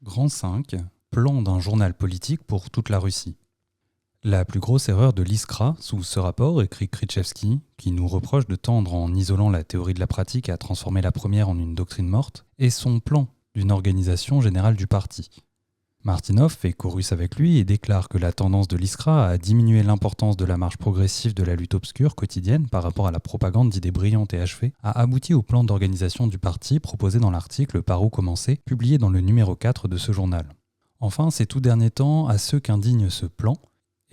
Grand 5, plan d'un journal politique pour toute la Russie. La plus grosse erreur de l'Iskra, sous ce rapport, écrit Kryczewski, qui nous reproche de tendre en isolant la théorie de la pratique à transformer la première en une doctrine morte, est son plan d'une organisation générale du parti. Martynov fait chorus avec lui et déclare que la tendance de l'Iskra à diminuer l'importance de la marche progressive de la lutte obscure quotidienne par rapport à la propagande d'idées brillantes et achevées a abouti au plan d'organisation du parti proposé dans l'article Par où commencer, publié dans le numéro 4 de ce journal. Enfin, ces tout derniers temps, à ceux qu'indigne ce plan,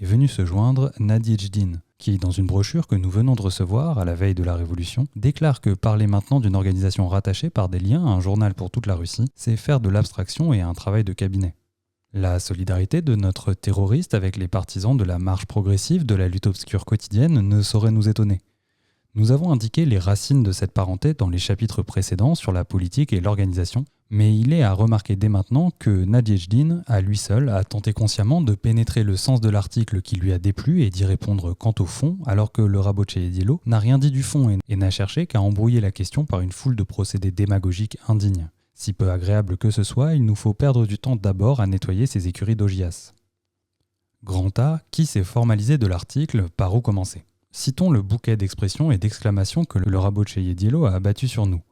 est venu se joindre Nadiejdin, qui, dans une brochure que nous venons de recevoir à la veille de la Révolution, déclare que parler maintenant d'une organisation rattachée par des liens à un journal pour toute la Russie, c'est faire de l'abstraction et un travail de cabinet. La solidarité de notre terroriste avec les partisans de la marche progressive de la lutte obscure quotidienne ne saurait nous étonner. Nous avons indiqué les racines de cette parenté dans les chapitres précédents sur la politique et l'organisation, mais il est à remarquer dès maintenant que Nadiejdin, à lui seul, a tenté consciemment de pénétrer le sens de l'article qui lui a déplu et d'y répondre quant au fond, alors que le Rabocheïdielo n'a rien dit du fond et n'a cherché qu'à embrouiller la question par une foule de procédés démagogiques indignes. Si peu agréable que ce soit, il nous faut perdre du temps d'abord à nettoyer ces écuries d'Ogias. Grand A, qui s'est formalisé de l'article Par où commencer. Citons le bouquet d'expressions et d'exclamations que le Rabocheïdielo a abattu sur nous.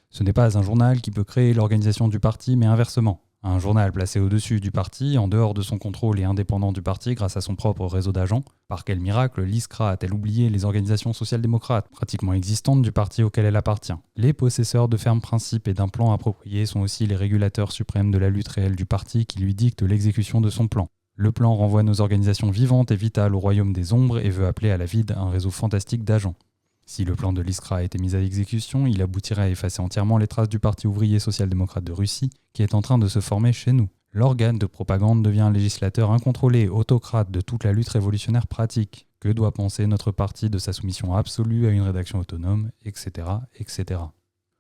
Ce n'est pas un journal qui peut créer l'organisation du parti, mais inversement. Un journal placé au-dessus du parti, en dehors de son contrôle et indépendant du parti grâce à son propre réseau d'agents. Par quel miracle l'Iskra a-t-elle oublié les organisations social-démocrates, pratiquement existantes du parti auquel elle appartient? Les possesseurs de fermes principes et d'un plan approprié sont aussi les régulateurs suprêmes de la lutte réelle du parti qui lui dictent l'exécution de son plan. Le plan renvoie nos organisations vivantes et vitales au royaume des ombres et veut appeler à la vide un réseau fantastique d'agents. Si le plan de l'Iskra a été mis à exécution, il aboutirait à effacer entièrement les traces du Parti ouvrier social-démocrate de Russie, qui est en train de se former chez nous. L'organe de propagande devient un législateur incontrôlé, autocrate de toute la lutte révolutionnaire pratique. Que doit penser notre parti de sa soumission absolue à une rédaction autonome, etc., etc.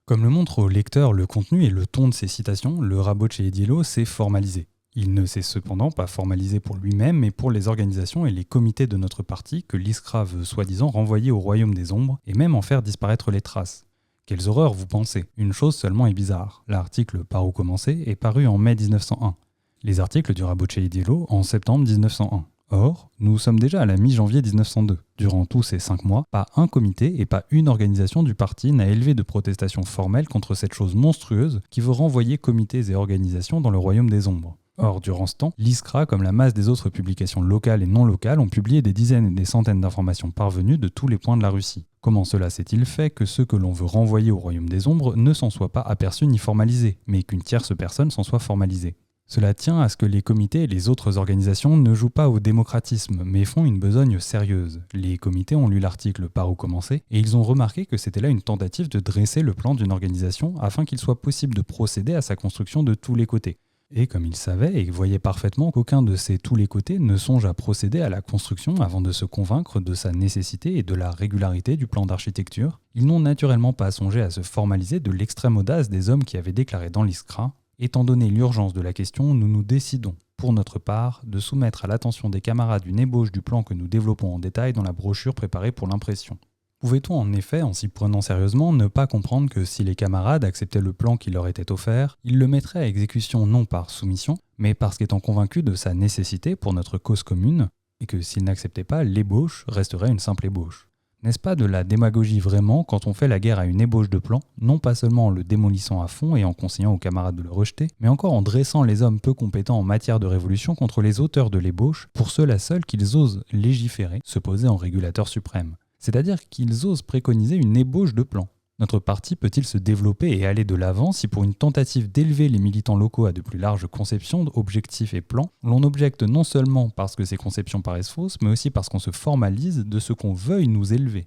Comme le montre au lecteur le contenu et le ton de ces citations, le Rabocheïdielo s'est formalisé. Il ne s'est cependant pas formalisé pour lui-même, mais pour les organisations et les comités de notre parti que l'Iskra veut soi-disant renvoyer au royaume des ombres et même en faire disparaître les traces. Quelles horreurs vous pensez? Une chose seulement est bizarre. L'article Par où commencer est paru en mai 1901. Les articles du Rabocheïdielo en septembre 1901. Or, nous sommes déjà à la mi-janvier 1902. Durant tous ces 5 mois, pas un comité et pas une organisation du parti n'a élevé de protestation formelle contre cette chose monstrueuse qui veut renvoyer comités et organisations dans le royaume des ombres. Or, durant ce temps, l'Iskra, comme la masse des autres publications locales et non locales, ont publié des dizaines et des centaines d'informations parvenues de tous les points de la Russie. Comment cela s'est-il fait que ceux que l'on veut renvoyer au royaume des ombres ne s'en soient pas aperçus ni formalisés, mais qu'une tierce personne s'en soit formalisée? Cela tient à ce que les comités et les autres organisations ne jouent pas au démocratisme, mais font une besogne sérieuse. Les comités ont lu l'article Par où commencer, et ils ont remarqué que c'était là une tentative de dresser le plan d'une organisation afin qu'il soit possible de procéder à sa construction de tous les côtés. Et comme ils savaient et voyaient parfaitement qu'aucun de ces tous les côtés ne songe à procéder à la construction avant de se convaincre de sa nécessité et de la régularité du plan d'architecture, ils n'ont naturellement pas songé à se formaliser de l'extrême audace des hommes qui avaient déclaré dans l'Iskra « Étant donné l'urgence de la question, nous nous décidons, pour notre part, de soumettre à l'attention des camarades une ébauche du plan que nous développons en détail dans la brochure préparée pour l'impression. » Pouvait-on en effet, en s'y prenant sérieusement, ne pas comprendre que si les camarades acceptaient le plan qui leur était offert, ils le mettraient à exécution non par soumission, mais parce qu'étant convaincus de sa nécessité pour notre cause commune, et que s'ils n'acceptaient pas, l'ébauche resterait une simple ébauche. N'est-ce pas de la démagogie vraiment quand on fait la guerre à une ébauche de plan, non pas seulement en le démolissant à fond et en conseillant aux camarades de le rejeter, mais encore en dressant les hommes peu compétents en matière de révolution contre les auteurs de l'ébauche, pour ceux-là seuls qu'ils osent légiférer, se poser en régulateur suprême. C'est-à-dire qu'ils osent préconiser une ébauche de plan. Notre parti peut-il se développer et aller de l'avant si pour une tentative d'élever les militants locaux à de plus larges conceptions, objectifs et plans, l'on objecte non seulement parce que ces conceptions paraissent fausses, mais aussi parce qu'on se formalise de ce qu'on veuille nous élever.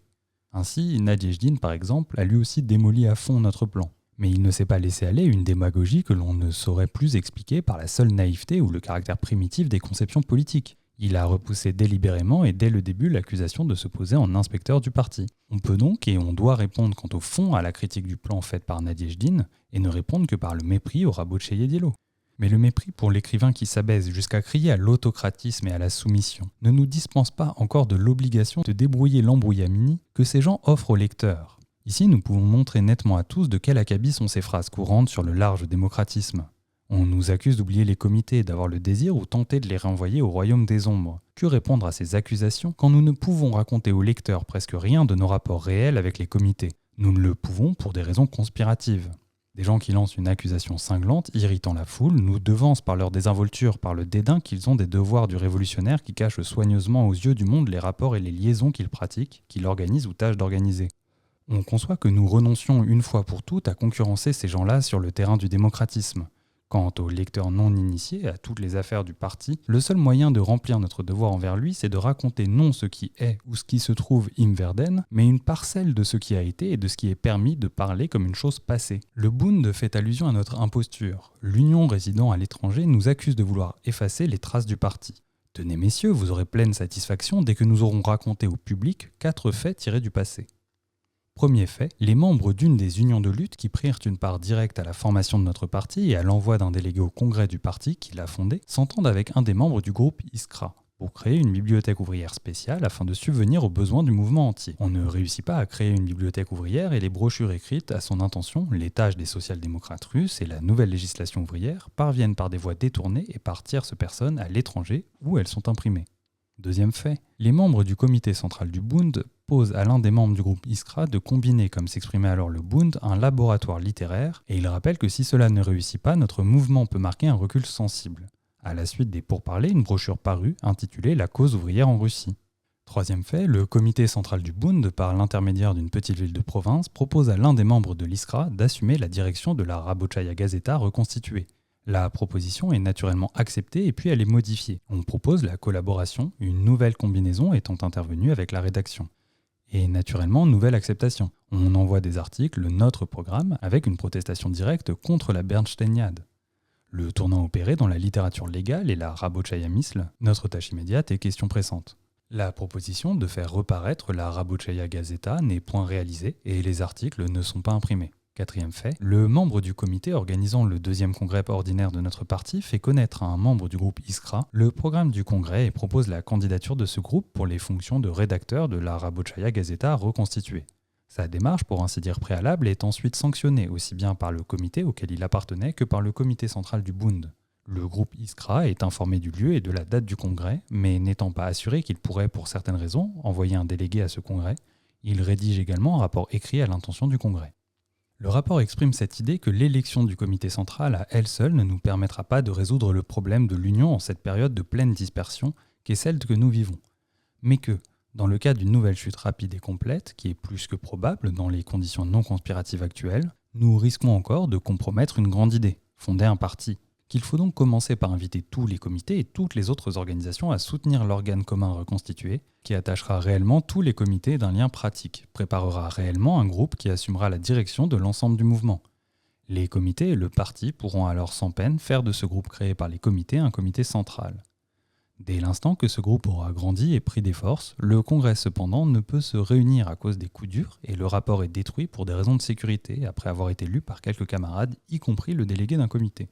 Ainsi, Nadiejdin, par exemple, a lui aussi démoli à fond notre plan. Mais il ne s'est pas laissé aller une démagogie que l'on ne saurait plus expliquer par la seule naïveté ou le caractère primitif des conceptions politiques. Il a repoussé délibérément et dès le début l'accusation de se poser en inspecteur du parti. On peut donc et on doit répondre quant au fond à la critique du plan faite par Nadiejdin et ne répondre que par le mépris au Rabocheïdielo. Mais le mépris pour l'écrivain qui s'abaisse jusqu'à crier à l'autocratisme et à la soumission ne nous dispense pas encore de l'obligation de débrouiller l'embrouillamini que ces gens offrent au lecteur. Ici, nous pouvons montrer nettement à tous de quel acabit sont ces phrases courantes sur le large démocratisme. On nous accuse d'oublier les comités, d'avoir le désir ou tenter de les renvoyer au royaume des ombres. Que répondre à ces accusations quand nous ne pouvons raconter aux lecteurs presque rien de nos rapports réels avec les comités? Nous ne le pouvons pour des raisons conspiratives. Des gens qui lancent une accusation cinglante, irritant la foule, nous devancent par leur désinvolture, par le dédain qu'ils ont des devoirs du révolutionnaire qui cache soigneusement aux yeux du monde les rapports et les liaisons qu'ils pratiquent, qu'ils organisent ou tâchent d'organiser. On conçoit que nous renoncions une fois pour toutes à concurrencer ces gens-là sur le terrain du démocratisme. Quant aux lecteurs non initiés à toutes les affaires du parti, le seul moyen de remplir notre devoir envers lui, c'est de raconter non ce qui est ou ce qui se trouve im Verden, mais une parcelle de ce qui a été et de ce qui est permis de parler comme une chose passée. Le Bund fait allusion à notre imposture. L'Union résidant à l'étranger nous accuse de vouloir effacer les traces du parti. Tenez messieurs, vous aurez pleine satisfaction dès que nous aurons raconté au public 4 faits tirés du passé. Premier fait, les membres d'une des unions de lutte qui prirent une part directe à la formation de notre parti et à l'envoi d'un délégué au congrès du parti qui l'a fondé s'entendent avec un des membres du groupe Iskra pour créer une bibliothèque ouvrière spéciale afin de subvenir aux besoins du mouvement entier. On ne réussit pas à créer une bibliothèque ouvrière et les brochures écrites à son intention, les tâches des social-démocrates russes et la nouvelle législation ouvrière parviennent par des voies détournées et par tierces personnes à l'étranger où elles sont imprimées. Deuxième fait, les membres du comité central du Bund posent à l'un des membres du groupe Iskra de combiner, comme s'exprimait alors le Bund, un laboratoire littéraire, et il rappelle que si cela ne réussit pas, notre mouvement peut marquer un recul sensible. À la suite des pourparlers, une brochure parut intitulée « La cause ouvrière en Russie ». Troisième fait, le comité central du Bund, par l'intermédiaire d'une petite ville de province, propose à l'un des membres de l'Iskra d'assumer la direction de la Rabochaya Gazeta reconstituée. La proposition est naturellement acceptée et puis elle est modifiée. On propose la collaboration, une nouvelle combinaison étant intervenue avec la rédaction. Et naturellement, nouvelle acceptation. On envoie des articles, notre programme, avec une protestation directe contre la Bernsteiniade. Le tournant opéré dans la littérature légale et la Rabochaya Mysl, notre tâche immédiate est question pressante. La proposition de faire reparaître la Rabochaya Gazeta n'est point réalisée et les articles ne sont pas imprimés. Quatrième fait, le membre du comité organisant le deuxième congrès ordinaire de notre parti fait connaître à un membre du groupe Iskra le programme du congrès et propose la candidature de ce groupe pour les fonctions de rédacteur de la Rabochaya Gazeta reconstituée. Sa démarche, pour ainsi dire préalable, est ensuite sanctionnée aussi bien par le comité auquel il appartenait que par le comité central du Bund. Le groupe Iskra est informé du lieu et de la date du congrès, mais n'étant pas assuré qu'il pourrait, pour certaines raisons, envoyer un délégué à ce congrès, il rédige également un rapport écrit à l'intention du congrès. Le rapport exprime cette idée que l'élection du comité central à elle seule ne nous permettra pas de résoudre le problème de l'Union en cette période de pleine dispersion qu'est celle que nous vivons, mais que, dans le cas d'une nouvelle chute rapide et complète, qui est plus que probable dans les conditions non conspiratives actuelles, nous risquons encore de compromettre une grande idée, fonder un parti, qu'il faut donc commencer par inviter tous les comités et toutes les autres organisations à soutenir l'organe commun reconstitué, qui attachera réellement tous les comités d'un lien pratique, préparera réellement un groupe qui assumera la direction de l'ensemble du mouvement. Les comités et le parti pourront alors sans peine faire de ce groupe créé par les comités un comité central. Dès l'instant que ce groupe aura grandi et pris des forces, le Congrès cependant ne peut se réunir à cause des coups durs et le rapport est détruit pour des raisons de sécurité après avoir été lu par quelques camarades, y compris le délégué d'un comité.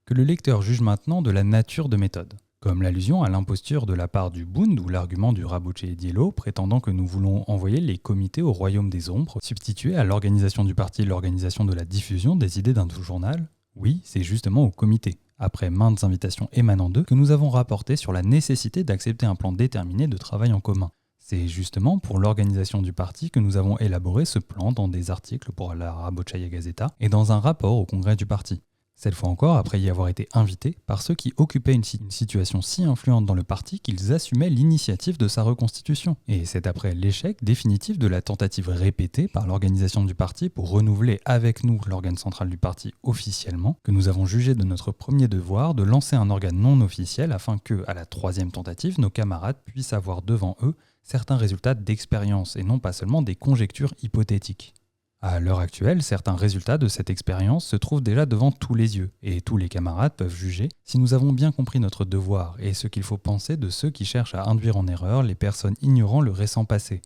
Que le lecteur juge maintenant de la nature de méthode, comme l'allusion à l'imposture de la part du Bund ou l'argument du Rabochedielo prétendant que nous voulons envoyer les comités au royaume des ombres, substituer à l'organisation du parti l'organisation de la diffusion des idées d'un journal. Oui, c'est justement au comité, après maintes invitations émanant d'eux, que nous avons rapporté sur la nécessité d'accepter un plan déterminé de travail en commun. C'est justement pour l'organisation du parti que nous avons élaboré ce plan dans des articles pour la Rabochaya Gazeta et dans un rapport au congrès du parti. Cette fois encore, après y avoir été invités par ceux qui occupaient une situation si influente dans le parti qu'ils assumaient l'initiative de sa reconstitution. Et c'est après l'échec définitif de la tentative répétée par l'organisation du parti pour renouveler avec nous l'organe central du parti officiellement que nous avons jugé de notre premier devoir de lancer un organe non officiel afin que, à la troisième tentative, nos camarades puissent avoir devant eux certains résultats d'expérience et non pas seulement des conjectures hypothétiques. À l'heure actuelle, certains résultats de cette expérience se trouvent déjà devant tous les yeux, et tous les camarades peuvent juger si nous avons bien compris notre devoir et ce qu'il faut penser de ceux qui cherchent à induire en erreur les personnes ignorant le récent passé.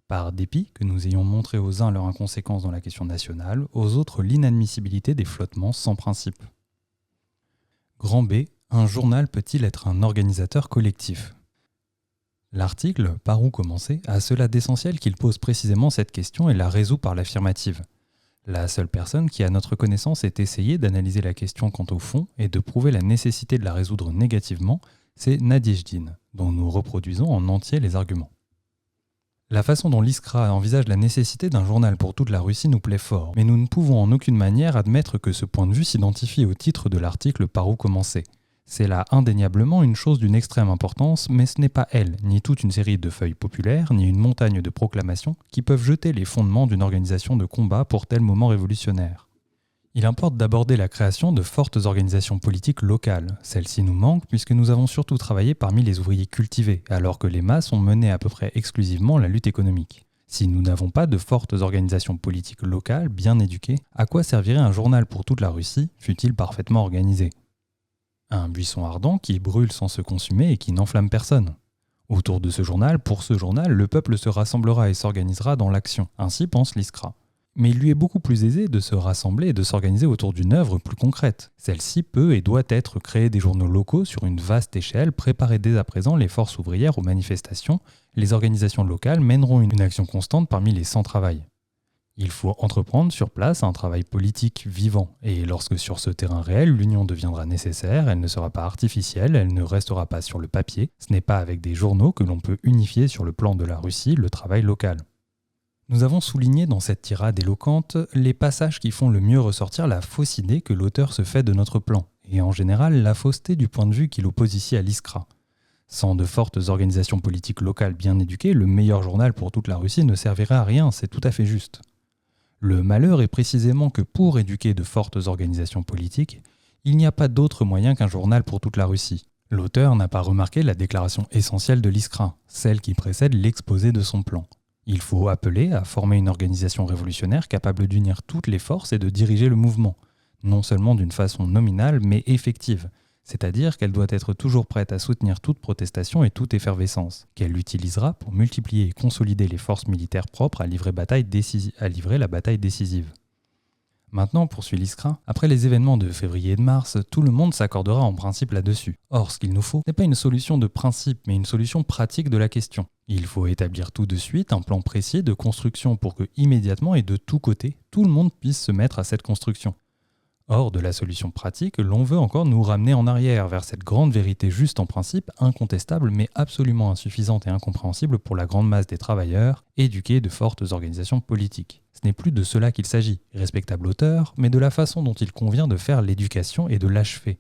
Par dépit que nous ayons montré aux uns leur inconséquence dans la question nationale, aux autres l'inadmissibilité des flottements sans principe. Grand B, un journal peut-il être un organisateur collectif ? L'article, par où commencer, a cela d'essentiel qu'il pose précisément cette question et la résout par l'affirmative. La seule personne qui, à notre connaissance, ait essayé d'analyser la question quant au fond et de prouver la nécessité de la résoudre négativement, c'est Nadiejdine, dont nous reproduisons en entier les arguments. La façon dont l'Iskra envisage la nécessité d'un journal pour toute la Russie nous plaît fort, mais nous ne pouvons en aucune manière admettre que ce point de vue s'identifie au titre de l'article par où commencer. C'est là indéniablement une chose d'une extrême importance, mais ce n'est pas elle, ni toute une série de feuilles populaires, ni une montagne de proclamations qui peuvent jeter les fondements d'une organisation de combat pour tel moment révolutionnaire. Il importe d'aborder la création de fortes organisations politiques locales. Celles-ci nous manquent puisque nous avons surtout travaillé parmi les ouvriers cultivés, alors que les masses ont mené à peu près exclusivement la lutte économique. Si nous n'avons pas de fortes organisations politiques locales bien éduquées, à quoi servirait un journal pour toute la Russie, fût-il parfaitement organisé ? Un buisson ardent qui brûle sans se consumer et qui n'enflamme personne. Autour de ce journal, pour ce journal, le peuple se rassemblera et s'organisera dans l'action. Ainsi pense l'Iskra. Mais il lui est beaucoup plus aisé de se rassembler et de s'organiser autour d'une œuvre plus concrète. Celle-ci peut et doit être créer des journaux locaux sur une vaste échelle, préparer dès à présent les forces ouvrières aux manifestations. Les organisations locales mèneront une action constante parmi les sans-travail. Il faut entreprendre sur place un travail politique vivant, et lorsque sur ce terrain réel l'union deviendra nécessaire, elle ne sera pas artificielle, elle ne restera pas sur le papier, ce n'est pas avec des journaux que l'on peut unifier sur le plan de la Russie le travail local. Nous avons souligné dans cette tirade éloquente les passages qui font le mieux ressortir la fausse idée que l'auteur se fait de notre plan, et en général la fausseté du point de vue qu'il oppose ici à l'Iskra. Sans de fortes organisations politiques locales bien éduquées, le meilleur journal pour toute la Russie ne servirait à rien, c'est tout à fait juste. Le malheur est précisément que pour éduquer de fortes organisations politiques, il n'y a pas d'autre moyen qu'un journal pour toute la Russie. L'auteur n'a pas remarqué la déclaration essentielle de l'Iskra, celle qui précède l'exposé de son plan. Il faut appeler à former une organisation révolutionnaire capable d'unir toutes les forces et de diriger le mouvement, non seulement d'une façon nominale mais effective, c'est-à-dire qu'elle doit être toujours prête à soutenir toute protestation et toute effervescence, qu'elle l'utilisera pour multiplier et consolider les forces militaires propres à livrer la bataille décisive. Maintenant, poursuit l'Iskra, après les événements de février et de mars, tout le monde s'accordera en principe là-dessus. Or, ce qu'il nous faut n'est pas une solution de principe, mais une solution pratique de la question. Il faut établir tout de suite un plan précis de construction pour que, immédiatement et de tous côtés, tout le monde puisse se mettre à cette construction. Or, de la solution pratique, l'on veut encore nous ramener en arrière vers cette grande vérité juste en principe, incontestable mais absolument insuffisante et incompréhensible pour la grande masse des travailleurs, éduqués de fortes organisations politiques. Ce n'est plus de cela qu'il s'agit, respectable auteur, mais de la façon dont il convient de faire l'éducation et de l'achever.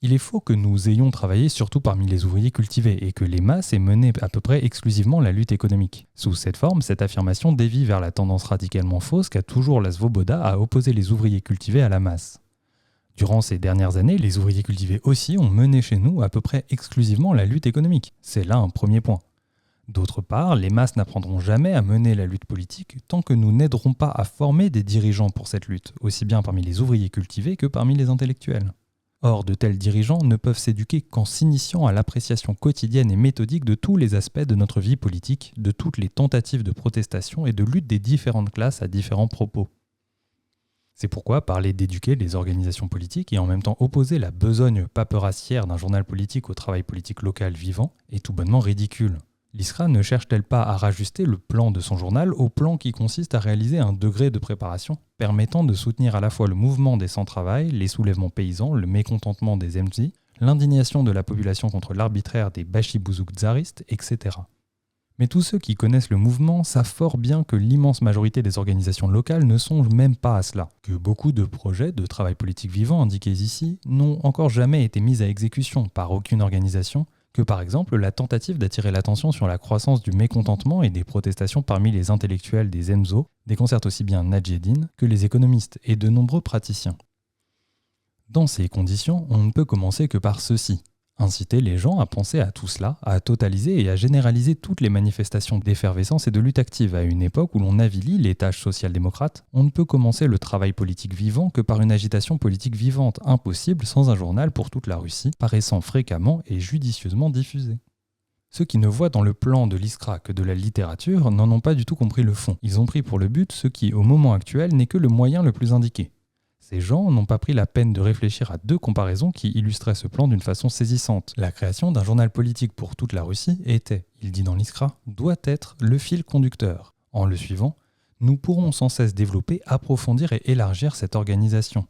Il est faux que nous ayons travaillé surtout parmi les ouvriers cultivés et que les masses aient mené à peu près exclusivement la lutte économique. Sous cette forme, cette affirmation dévie vers la tendance radicalement fausse qu'a toujours la Svoboda à opposer les ouvriers cultivés à la masse. Durant ces dernières années, les ouvriers cultivés aussi ont mené chez nous à peu près exclusivement la lutte économique. C'est là un premier point. D'autre part, les masses n'apprendront jamais à mener la lutte politique tant que nous n'aiderons pas à former des dirigeants pour cette lutte, aussi bien parmi les ouvriers cultivés que parmi les intellectuels. Or, de tels dirigeants ne peuvent s'éduquer qu'en s'initiant à l'appréciation quotidienne et méthodique de tous les aspects de notre vie politique, de toutes les tentatives de protestation et de lutte des différentes classes à différents propos. C'est pourquoi parler d'éduquer les organisations politiques et en même temps opposer la besogne paperassière d'un journal politique au travail politique local vivant est tout bonnement ridicule. L'Iskra ne cherche-t-elle pas à rajuster le plan de son journal au plan qui consiste à réaliser un degré de préparation permettant de soutenir à la fois le mouvement des sans-travail, les soulèvements paysans, le mécontentement des MZ, l'indignation de la population contre l'arbitraire des bachibouzouk tsaristes, etc. Mais tous ceux qui connaissent le mouvement savent fort bien que l'immense majorité des organisations locales ne songent même pas à cela, que beaucoup de projets de travail politique vivant indiqués ici n'ont encore jamais été mis à exécution par aucune organisation, que par exemple la tentative d'attirer l'attention sur la croissance du mécontentement et des protestations parmi les intellectuels des EMSO déconcerte aussi bien Nadiejdine que les économistes et de nombreux praticiens. Dans ces conditions, on ne peut commencer que par ceci. Inciter les gens à penser à tout cela, à totaliser et à généraliser toutes les manifestations d'effervescence et de lutte active à une époque où l'on avilit les tâches social-démocrates. On ne peut commencer le travail politique vivant que par une agitation politique vivante, impossible sans un journal pour toute la Russie, paraissant fréquemment et judicieusement diffusé. Ceux qui ne voient dans le plan de l'Iskra que de la littérature n'en ont pas du tout compris le fond. Ils ont pris pour le but ce qui, au moment actuel, n'est que le moyen le plus indiqué. Ces gens n'ont pas pris la peine de réfléchir à deux comparaisons qui illustraient ce plan d'une façon saisissante. La création d'un journal politique pour toute la Russie était, il dit dans l'Iskra, doit être le fil conducteur. En le suivant, nous pourrons sans cesse développer, approfondir et élargir cette organisation.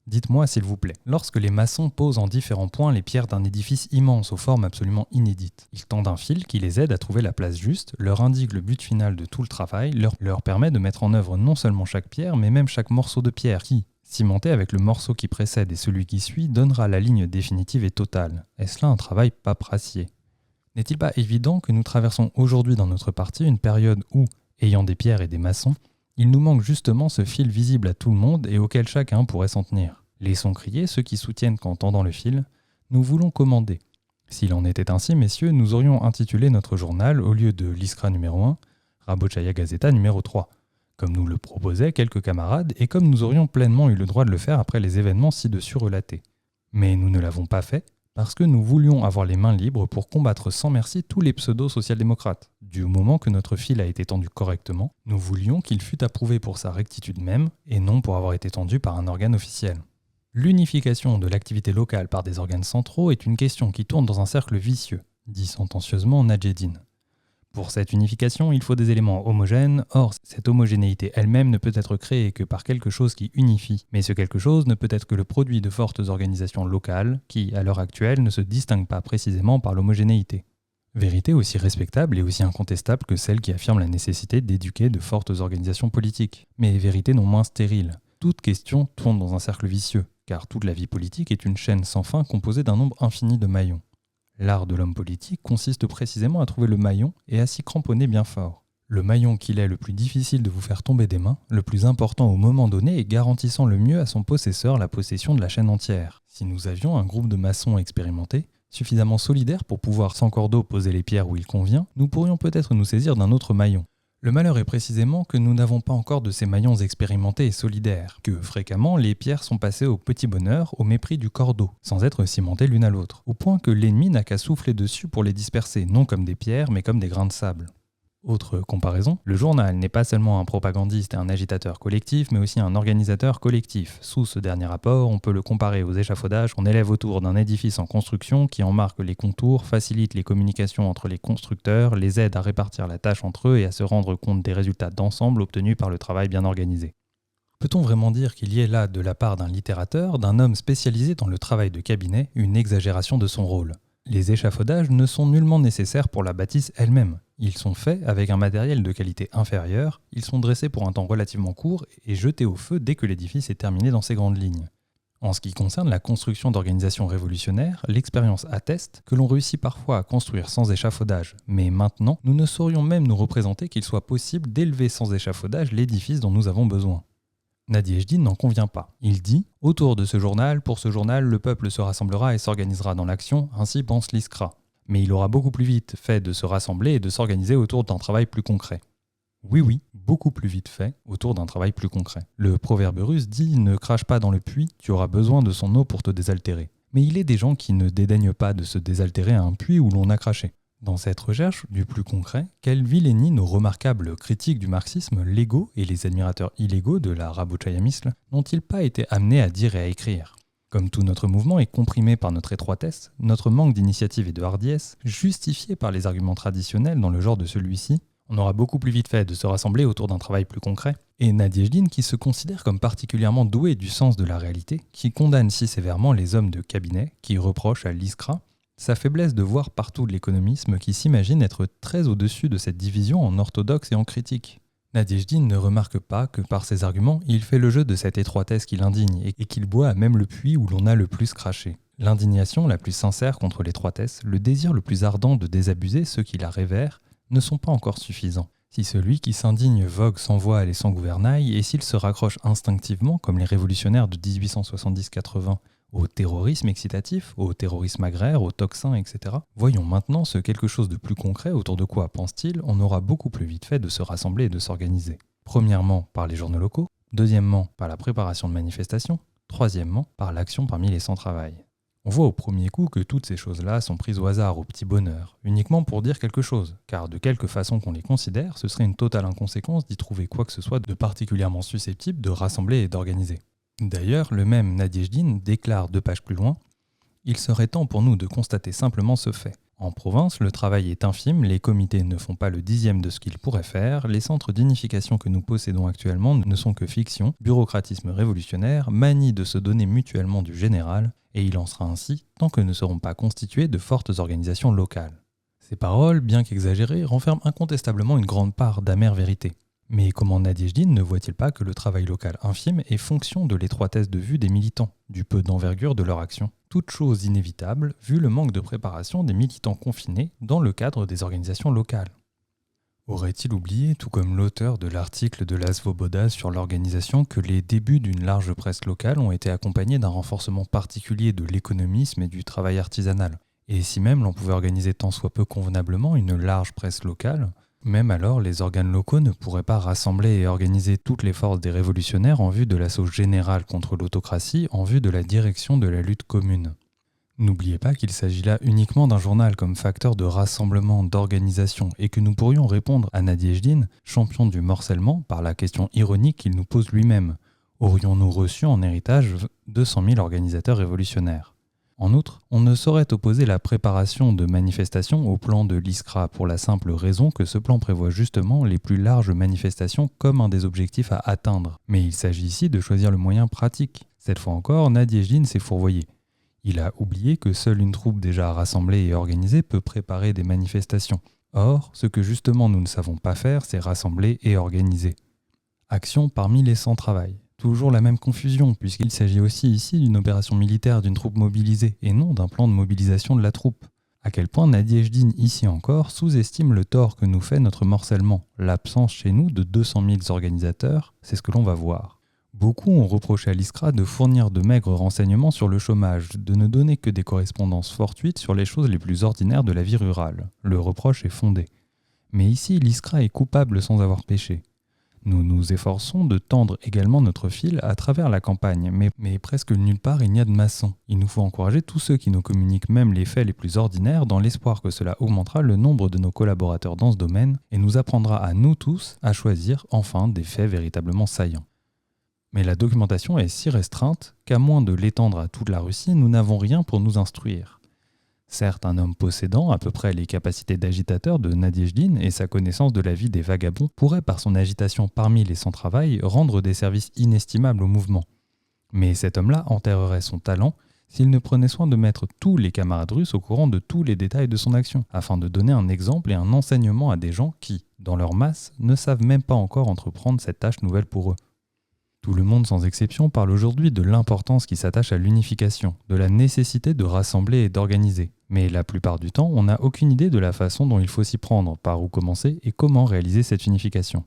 Dites-moi s'il vous plaît, lorsque les maçons posent en différents points les pierres d'un édifice immense aux formes absolument inédites, ils tendent un fil qui les aide à trouver la place juste, leur indique le but final de tout le travail, leur permet de mettre en œuvre non seulement chaque pierre, mais même chaque morceau de pierre qui, cimenté avec le morceau qui précède et celui qui suit, donnera la ligne définitive et totale. Est-ce là un travail paperassier ? N'est-il pas évident que nous traversons aujourd'hui dans notre partie une période où, ayant des pierres et des maçons, il nous manque justement ce fil visible à tout le monde et auquel chacun pourrait s'en tenir. Laissons crier ceux qui soutiennent qu'en tendant le fil, nous voulons commander. S'il en était ainsi, messieurs, nous aurions intitulé notre journal, au lieu de l'Iskra numéro 1, Rabochaya Gazeta numéro 3, comme nous le proposaient quelques camarades et comme nous aurions pleinement eu le droit de le faire après les événements ci-dessus relatés. Mais nous ne l'avons pas fait, parce que nous voulions avoir les mains libres pour combattre sans merci tous les pseudo-social-démocrates. Du moment que notre fil a été tendu correctement, nous voulions qu'il fût approuvé pour sa rectitude même, et non pour avoir été tendu par un organe officiel. L'unification de l'activité locale par des organes centraux est une question qui tourne dans un cercle vicieux, dit sentencieusement Nadjeddine. Pour cette unification, il faut des éléments homogènes, or cette homogénéité elle-même ne peut être créée que par quelque chose qui unifie, mais ce quelque chose ne peut être que le produit de fortes organisations locales qui, à l'heure actuelle, ne se distinguent pas précisément par l'homogénéité. Vérité aussi respectable et aussi incontestable que celle qui affirme la nécessité d'éduquer de fortes organisations politiques, mais vérité non moins stérile. Toute question tourne dans un cercle vicieux, car toute la vie politique est une chaîne sans fin composée d'un nombre infini de maillons. L'art de l'homme politique consiste précisément à trouver le maillon et à s'y cramponner bien fort. Le maillon qu'il est le plus difficile de vous faire tomber des mains, le plus important au moment donné et garantissant le mieux à son possesseur la possession de la chaîne entière. Si nous avions un groupe de maçons expérimentés, suffisamment solidaires pour pouvoir sans cordeau poser les pierres où il convient, nous pourrions peut-être nous saisir d'un autre maillon. Le malheur est précisément que nous n'avons pas encore de ces maillons expérimentés et solidaires, que fréquemment les pierres sont passées au petit bonheur au mépris du cordeau, sans être cimentées l'une à l'autre, au point que l'ennemi n'a qu'à souffler dessus pour les disperser, non comme des pierres mais comme des grains de sable. Autre comparaison, le journal n'est pas seulement un propagandiste et un agitateur collectif, mais aussi un organisateur collectif. Sous ce dernier rapport, on peut le comparer aux échafaudages qu'on élève autour d'un édifice en construction qui en marque les contours, facilite les communications entre les constructeurs, les aide à répartir la tâche entre eux et à se rendre compte des résultats d'ensemble obtenus par le travail bien organisé. Peut-on vraiment dire qu'il y ait là, de la part d'un littérateur, d'un homme spécialisé dans le travail de cabinet, une exagération de son rôle ? Les échafaudages ne sont nullement nécessaires pour la bâtisse elle-même. Ils sont faits avec un matériel de qualité inférieure, ils sont dressés pour un temps relativement court et jetés au feu dès que l'édifice est terminé dans ses grandes lignes. En ce qui concerne la construction d'organisations révolutionnaires, l'expérience atteste que l'on réussit parfois à construire sans échafaudage, mais maintenant, nous ne saurions même nous représenter qu'il soit possible d'élever sans échafaudage l'édifice dont nous avons besoin. Nadjeddine n'en convient pas. Il dit « Autour de ce journal, pour ce journal, le peuple se rassemblera et s'organisera dans l'action, ainsi pense l'Iskra. Mais il aura beaucoup plus vite fait de se rassembler et de s'organiser autour d'un travail plus concret. » Oui, beaucoup plus vite fait autour d'un travail plus concret. Le proverbe russe dit « Ne crache pas dans le puits, tu auras besoin de son eau pour te désaltérer. » Mais il est des gens qui ne dédaignent pas de se désaltérer à un puits où l'on a craché. Dans cette recherche du plus concret, quelle vilainie nos remarquables critiques du marxisme légaux et les admirateurs illégaux de la rabochayamisme n'ont-ils pas été amenés à dire et à écrire ? Comme tout notre mouvement est comprimé par notre étroitesse, notre manque d'initiative et de hardiesse, justifié par les arguments traditionnels dans le genre de celui-ci, on aura beaucoup plus vite fait de se rassembler autour d'un travail plus concret. Et Nadjeddine, qui se considère comme particulièrement doué du sens de la réalité, qui condamne si sévèrement les hommes de cabinet, qui reproche à l'Iskra sa faiblesse de voir partout l'économisme qui s'imagine être très au-dessus de cette division en orthodoxe et en critique. Nadjeddine ne remarque pas que par ses arguments, il fait le jeu de cette étroitesse qui l'indigne et qu'il boit à même le puits où l'on a le plus craché. L'indignation la plus sincère contre l'étroitesse, le désir le plus ardent de désabuser ceux qui la révèrent, ne sont pas encore suffisants. Si celui qui s'indigne vogue sans voile et sans gouvernail, et s'il se raccroche instinctivement, comme les révolutionnaires de 1870-80, au terrorisme excitatif, au terrorisme agraire, au tocsin, etc. Voyons maintenant ce quelque chose de plus concret autour de quoi, pense-t-il, on aura beaucoup plus vite fait de se rassembler et de s'organiser. Premièrement, par les journaux locaux. Deuxièmement, par la préparation de manifestations. Troisièmement, par l'action parmi les sans-travail. On voit au premier coup que toutes ces choses-là sont prises au hasard, au petit bonheur, uniquement pour dire quelque chose, car de quelque façon qu'on les considère, ce serait une totale inconséquence d'y trouver quoi que ce soit de particulièrement susceptible de rassembler et d'organiser. D'ailleurs, le même Nadjeddine déclare 2 pages plus loin « Il serait temps pour nous de constater simplement ce fait. En province, le travail est infime, les comités ne font pas le dixième de ce qu'ils pourraient faire, les centres d'unification que nous possédons actuellement ne sont que fiction, bureaucratisme révolutionnaire, manie de se donner mutuellement du général, et il en sera ainsi tant que ne seront pas constituées de fortes organisations locales. Ces paroles, bien qu'exagérées, renferment incontestablement une grande part d'amère vérité. Mais comment Nadiejdine ne voit-il pas que le travail local infime est fonction de l'étroitesse de vue des militants, du peu d'envergure de leur action? Toute chose inévitable, vu le manque de préparation des militants confinés dans le cadre des organisations locales. Aurait-il oublié, tout comme l'auteur de l'article de la Svoboda sur l'organisation, que les débuts d'une large presse locale ont été accompagnés d'un renforcement particulier de l'économisme et du travail artisanal? Et si même l'on pouvait organiser tant soit peu convenablement une large presse locale, même alors les organes locaux ne pourraient pas rassembler et organiser toutes les forces des révolutionnaires en vue de l'assaut général contre l'autocratie, en vue de la direction de la lutte commune. N'oubliez pas qu'il s'agit là uniquement d'un journal comme facteur de rassemblement, d'organisation, et que nous pourrions répondre à Nadiejdine, champion du morcellement, par la question ironique qu'il nous pose lui-même. Aurions-nous reçu en héritage 200 000 organisateurs révolutionnaires? En outre, on ne saurait opposer la préparation de manifestations au plan de l'ISCRA pour la simple raison que ce plan prévoit justement les plus larges manifestations comme un des objectifs à atteindre. Mais il s'agit ici de choisir le moyen pratique. Cette fois encore, Nadiejdine s'est fourvoyé. Il a oublié que seule une troupe déjà rassemblée et organisée peut préparer des manifestations. Or, ce que justement nous ne savons pas faire, c'est rassembler et organiser. Action parmi les sans-travail. Toujours la même confusion, puisqu'il s'agit aussi ici d'une opération militaire d'une troupe mobilisée, et non d'un plan de mobilisation de la troupe. À quel point Nadiejdine, ici encore, sous-estime le tort que nous fait notre morcellement. L'absence chez nous de 200 000 organisateurs, c'est ce que l'on va voir. Beaucoup ont reproché à l'ISCRA de fournir de maigres renseignements sur le chômage, de ne donner que des correspondances fortuites sur les choses les plus ordinaires de la vie rurale. Le reproche est fondé. Mais ici, l'ISCRA est coupable sans avoir péché. Nous nous efforçons de tendre également notre fil à travers la campagne, mais presque nulle part il n'y a de maçons. Il nous faut encourager tous ceux qui nous communiquent même les faits les plus ordinaires dans l'espoir que cela augmentera le nombre de nos collaborateurs dans ce domaine et nous apprendra à nous tous à choisir enfin des faits véritablement saillants. Mais la documentation est si restreinte qu'à moins de l'étendre à toute la Russie, nous n'avons rien pour nous instruire. Certes, un homme possédant à peu près les capacités d'agitateur de Nadiejdine et sa connaissance de la vie des vagabonds pourrait, par son agitation parmi les sans-travail, rendre des services inestimables au mouvement. Mais cet homme-là enterrerait son talent s'il ne prenait soin de mettre tous les camarades russes au courant de tous les détails de son action, afin de donner un exemple et un enseignement à des gens qui, dans leur masse, ne savent même pas encore entreprendre cette tâche nouvelle pour eux. Tout le monde sans exception parle aujourd'hui de l'importance qui s'attache à l'unification, de la nécessité de rassembler et d'organiser. Mais la plupart du temps, on n'a aucune idée de la façon dont il faut s'y prendre, par où commencer et comment réaliser cette unification.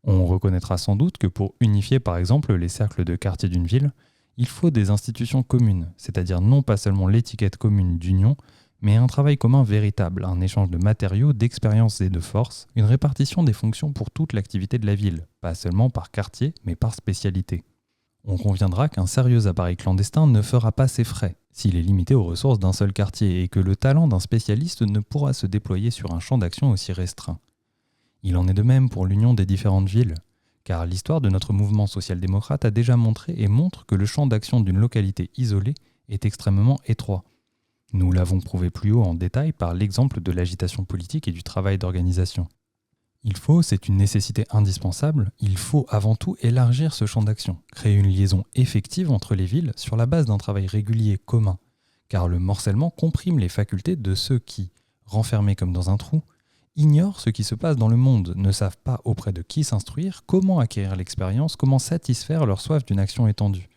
On reconnaîtra sans doute que pour unifier par exemple les cercles de quartier d'une ville, il faut des institutions communes, c'est-à-dire non pas seulement l'étiquette commune d'union, mais un travail commun véritable, un échange de matériaux, d'expériences et de forces, une répartition des fonctions pour toute l'activité de la ville, pas seulement par quartier, mais par spécialité. On conviendra qu'un sérieux appareil clandestin ne fera pas ses frais, s'il est limité aux ressources d'un seul quartier, et que le talent d'un spécialiste ne pourra se déployer sur un champ d'action aussi restreint. Il en est de même pour l'union des différentes villes, car l'histoire de notre mouvement social-démocrate a déjà montré et montre que le champ d'action d'une localité isolée est extrêmement étroit. Nous l'avons prouvé plus haut en détail par l'exemple de l'agitation politique et du travail d'organisation. Il faut, c'est une nécessité indispensable, il faut avant tout élargir ce champ d'action, créer une liaison effective entre les villes sur la base d'un travail régulier commun, car le morcellement comprime les facultés de ceux qui, renfermés comme dans un trou, ignorent ce qui se passe dans le monde, ne savent pas auprès de qui s'instruire, comment acquérir l'expérience, comment satisfaire leur soif d'une action étendue.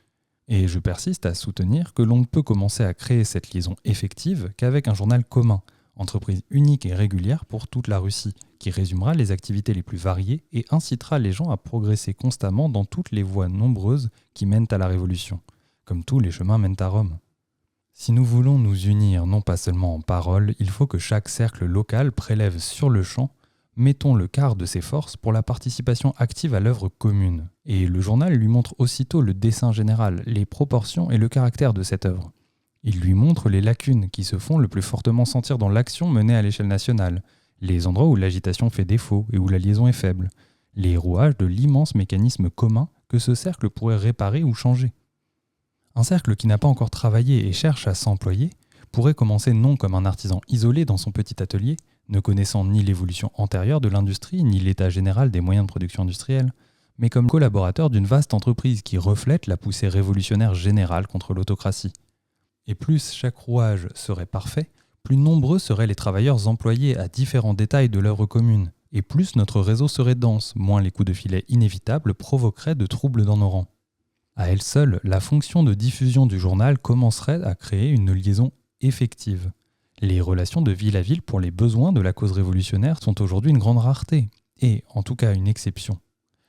Et je persiste à soutenir que l'on ne peut commencer à créer cette liaison effective qu'avec un journal commun, entreprise unique et régulière pour toute la Russie, qui résumera les activités les plus variées et incitera les gens à progresser constamment dans toutes les voies nombreuses qui mènent à la révolution, comme tous les chemins mènent à Rome. Si nous voulons nous unir non pas seulement en parole, il faut que chaque cercle local prélève sur le champ, mettons le quart de ses forces pour la participation active à l'œuvre commune. Et le journal lui montre aussitôt le dessin général, les proportions et le caractère de cette œuvre. Il lui montre les lacunes qui se font le plus fortement sentir dans l'action menée à l'échelle nationale, les endroits où l'agitation fait défaut et où la liaison est faible, les rouages de l'immense mécanisme commun que ce cercle pourrait réparer ou changer. Un cercle qui n'a pas encore travaillé et cherche à s'employer pourrait commencer non comme un artisan isolé dans son petit atelier, ne connaissant ni l'évolution antérieure de l'industrie, ni l'état général des moyens de production industrielle, mais comme collaborateur d'une vaste entreprise qui reflète la poussée révolutionnaire générale contre l'autocratie. Et plus chaque rouage serait parfait, plus nombreux seraient les travailleurs employés à différents détails de l'œuvre commune, et plus notre réseau serait dense, moins les coups de filet inévitables provoqueraient de troubles dans nos rangs. À elle seule, la fonction de diffusion du journal commencerait à créer une liaison effective. Les relations de ville à ville pour les besoins de la cause révolutionnaire sont aujourd'hui une grande rareté, et en tout cas une exception.